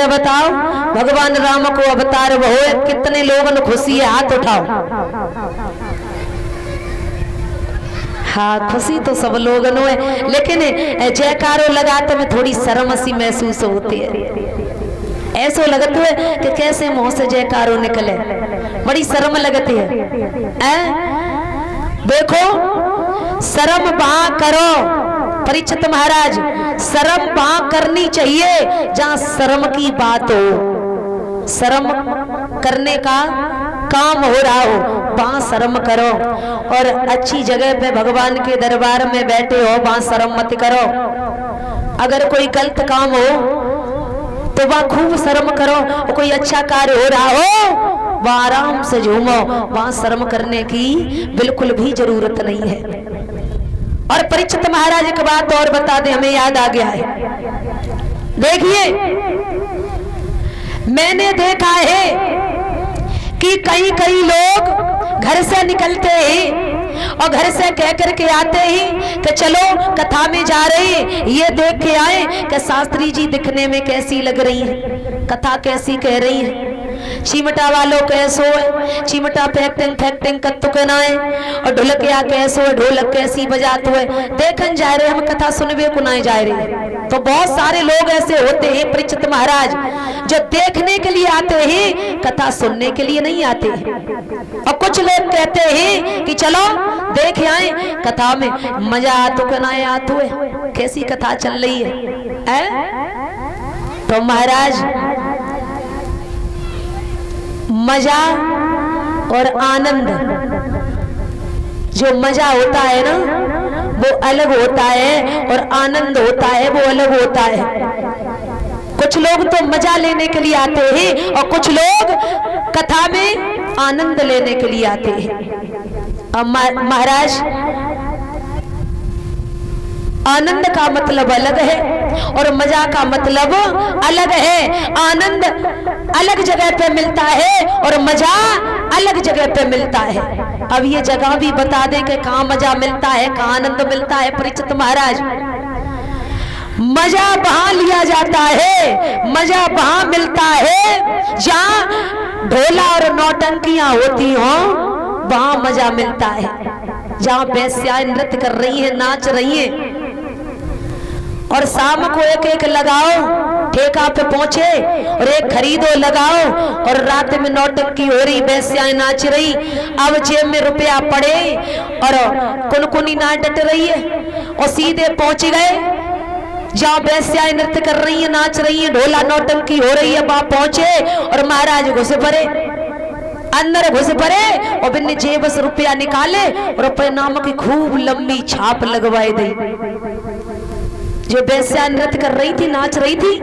जरा बताओ, भगवान राम को अवतार हो कितने लोगों ने खुशी है? हाथ उठाओ। हाँ, खुशी तो सब लोगों ने है, लेकिन जयकारो लगाते में थोड़ी शर्म सी महसूस होती है। ऐसा लगता है कि कैसे मुंह से जयकारो निकले, बड़ी शर्म लगती है। देखो, शर्म वहां करो परीक्षित महाराज, शर्म वहां करनी चाहिए जहां शर्म की बात हो, शर्म करने का काम हो रहा हो, वहां शर्म करो। और अच्छी जगह पे भगवान के दरबार में बैठे हो, वहां शर्म मत करो। अगर कोई गलत काम हो तो वहां खूब शर्म करो, और कोई अच्छा कार्य हो रहा हो वहां आराम से झूमो, वहां शर्म करने की बिल्कुल भी जरूरत नहीं है। और परीक्षित महाराज एक बात और बता दे, हमें याद आ गया है। देखिए, मैंने देखा है कि कई लोग घर से निकलते हैं और घर से कह करके आते हैं कि चलो कथा में जा रहे हैं, ये देख के आए कि शास्त्री जी दिखने में कैसी लग रही है, कथा कैसी कह रही है, चिमटा वालों कैसो है, चिमटा फैक्टिंग कत्तु के ना है, और ढोलकिया कैसो है, ढोलक कैसी बजाते हुए देखन जा रहे, हम कथा सुनवे को ना जा रहे। तो बहुत सारे लोग ऐसे होते हैं परीक्षित महाराज, जो देखने के लिए आते हैं, कथा सुनने के लिए नहीं आते हैं। और कुछ लोग कहते हैं कि चलो देख आए, कथा में मजा आतो के ना आतो है, कैसी कथा चल रही है। तो महाराज, मजा और आनंद, जो मजा होता है ना वो अलग होता है, और आनंद होता है वो अलग होता है। कुछ लोग तो मजा लेने के लिए आते हैं और कुछ लोग कथा में आनंद लेने के लिए आते हैं। अब महाराज, आनंद का मतलब अलग है और मजा का मतलब अलग है। आनंद अलग जगह पे मिलता है और मजा अलग जगह पे मिलता है। अब ये जगह भी बता दें कि कहाँ मजा मिलता है, कहाँ आनंद मिलता है। परीक्षित महाराज, मजा वहां लिया जाता है, मजा वहां मिलता है जहां ढोला और नौटंकियां होती हो, वहां मजा मिलता है। जहां वेश्याएं नृत्य कर रही है, नाच रही है, और शाम को एक एक लगाओ, ठेका पे पहुंचे और एक खरीदो लगाओ, और रात में नौटंकी हो रही, वेश्याएं नाच रही, अब जेब में रुपया पड़े और कुनकुनी ना डट रही है, और सीधे पहुंच गए जहाँ वेश्याएं नृत्य कर रही है, नाच रही है, ढोला नौटंकी हो रही है, वहां पहुंचे और महाराज घुस पड़े, अंदर घुस पड़े और बिन्ने जेब से रुपया निकाले और अपने नाम की खूब लंबी छाप लगवाए दी। जो वेश्या नृत्य कर रही थी, नाच रही थी,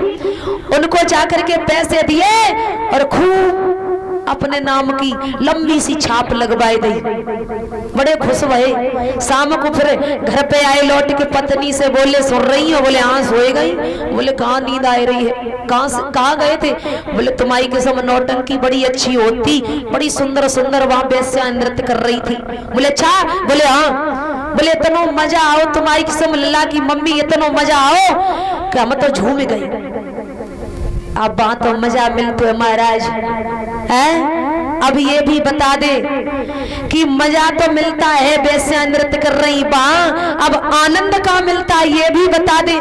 उनको जाकर के पैसे दिए और खूब अपने नाम की लंबी सी छाप लगवाई दी। बड़े खुश हुए। शाम को फिर घर पे आए, लौट के पत्नी से बोले, सुन रही हो? बोले हाँ, सोए गई। बोले कहाँ नींद आ रही है, कहाँ गए थे? बोले तुम्हारी किस्म नौटंकी बड़ी अच्छी होती, बड़ी सुंदर सुंदर वहां वेश्या नृत्य कर रही थी। बोले अच्छा? बोले हाँ। बोले इतना मजा आओ तुम्हारी किस्म, लल्ला की मम्मी इतना मजा आओ कि हम तो झूम गई। अब बात तो मजा मिलते है महाराज है। अब ये भी बता दे कि मजा तो मिलता है, वेश्या नृत्य कर रही वहां, अब आनंद कहाँ मिलता है ये भी बता दे।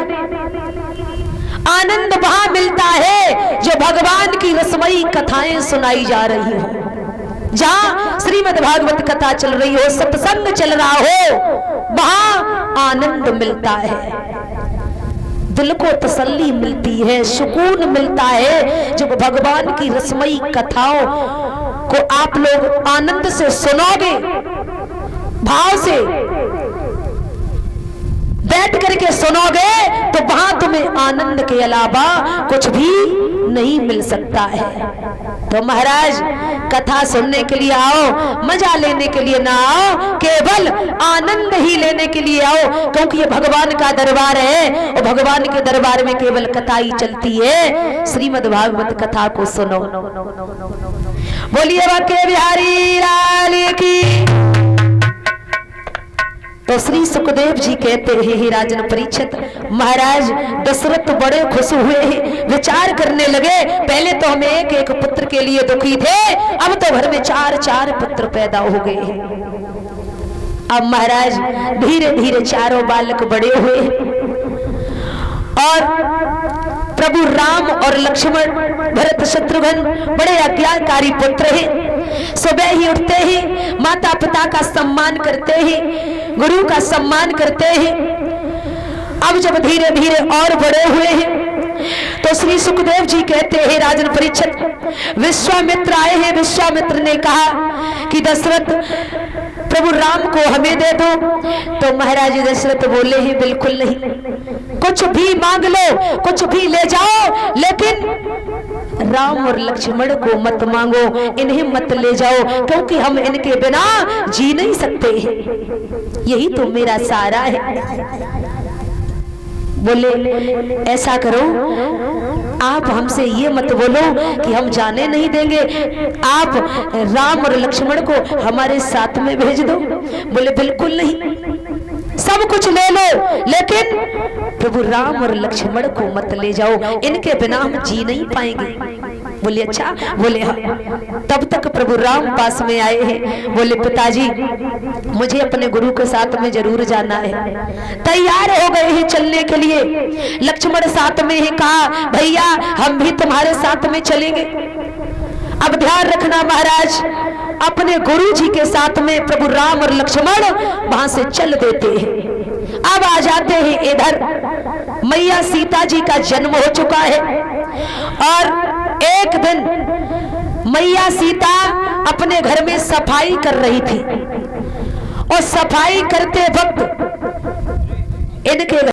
आनंद वहां मिलता है जो भगवान की रसमयी कथाएं सुनाई जा रही हो, जहां श्रीमद् भागवत कथा चल रही हो, सत्संग चल रहा हो, वहां आनंद मिलता है, दिल को तसल्ली मिलती है, सुकून मिलता है। जब भगवान की रसमयी कथाओं को आप लोग आनंद से सुनोगे, भाव से बैठ करके सुनोगे, तो वहां तुम्हें आनंद के अलावा कुछ भी नहीं मिल सकता है। तो महाराज, कथा सुनने के लिए आओ, मजा लेने के लिए ना आओ, केवल आनंद ही लेने के लिए आओ, क्योंकि ये भगवान का दरबार है और भगवान के दरबार में केवल कथा ही चलती है। श्रीमद् भागवत कथा को सुनो। बोलिए बाके बिहारी लाल की। तो श्री सुखदेव जी कहते हैं, हे राजन परीक्षित, महाराज दशरथ बड़े खुश हुए हैं, विचार करने लगे, पहले तो हम एक एक पुत्र के लिए दुखी थे, अब तो घर में 4-4 पुत्र पैदा हो गए हैं। अब महाराज धीरे धीरे चारों बालक बड़े हुए और प्रभु राम और लक्ष्मण, भरत, शत्रुघ्न बड़े आज्ञाकारी पुत्र हैं। सुबह ही उठते ही माता पिता का सम्मान करते ही, गुरु का सम्मान करते हैं। अब जब धीरे धीरे और बड़े हुए हैं तो श्री सुखदेव जी कहते हैं, राजन परीक्षित, विश्वामित्र आए हैं। विश्वामित्र ने कहा कि दशरथ प्रभु राम को हमें दे दो। तो महाराज दशरथ बोले हैं, बिल्कुल नहीं, कुछ भी मांग लो, कुछ भी ले जाओ, लेकिन राम और लक्ष्मण को मत मांगो, इन्हें मत ले जाओ, क्योंकि हम इनके बिना जी नहीं सकते हैं, यही तो मेरा सहारा है। बोले ऐसा करो, आप हमसे ये मत बोलो कि हम जाने नहीं देंगे, आप राम और लक्ष्मण को हमारे साथ में भेज दो। बोले बिल्कुल नहीं, सब कुछ ले लो, लेकिन प्रभु राम और लक्ष्मण को मत ले जाओ, इनके बिना हम जी नहीं पाएंगे। बोले अच्छा। बोले हाँ। तब तक प्रभु राम पास में आए हैं। बोले पिताजी, मुझे अपने गुरु के साथ में जरूर जाना है। तैयार हो गए हैं चलने के लिए। लक्ष्मण साथ में है, कहा भैया हम भी तुम्हारे साथ में चलेंगे। अब ध्यान रखना महाराज, अपने गुरु जी के साथ में प्रभु राम और लक्ष्मण वहां से चल देते हैं। अब आ जाते हैं इधर, मैया सीता जी का जन्म हो चुका है और एक दिन मैया सीता अपने घर में सफाई कर रही थी और सफाई करते वक्त इनके